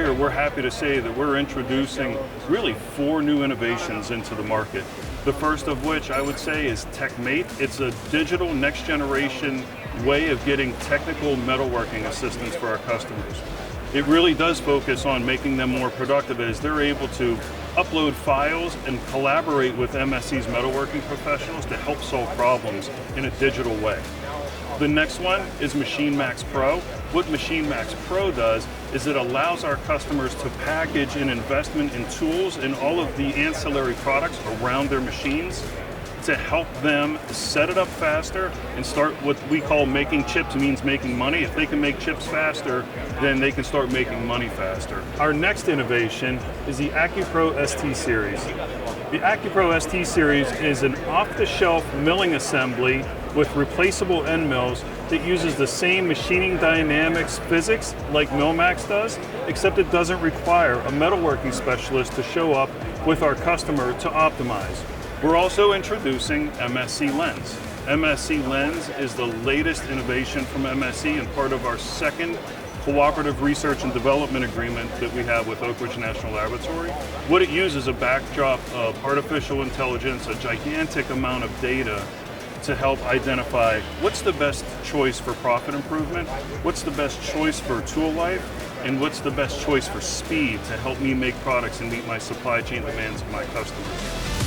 year, we're happy to say that we're introducing really 4 new innovations into the market. The first of which I would say is Techmate. It's a digital next generation way of getting technical metalworking assistance for our customers. It really does focus on making them more productive as they're able to upload files and collaborate with MSC's metalworking professionals to help solve problems in a digital way. The next one is MachineMax Pro. What MachineMax Pro does is it allows our customers to package an investment in tools and all of the ancillary products around their machines to help them set it up faster and start what we call making chips. Means making money. If they can make chips faster, then they can start making money faster. Our next innovation is the AccuPro ST Series. The AccuPro ST Series is an off-the-shelf milling assembly with replaceable end mills that uses the same machining dynamics physics like MillMax does, except it doesn't require a metalworking specialist to show up with our customer to optimize. We're also introducing MSC Lens. MSC Lens is the latest innovation from MSC and part of our second cooperative research and development agreement that we have with Oak Ridge National Laboratory. What it uses is a backdrop of artificial intelligence, a gigantic amount of data to help identify what's the best choice for profit improvement, what's the best choice for tool life, and what's the best choice for speed to help me make products and meet my supply chain demands of my customers.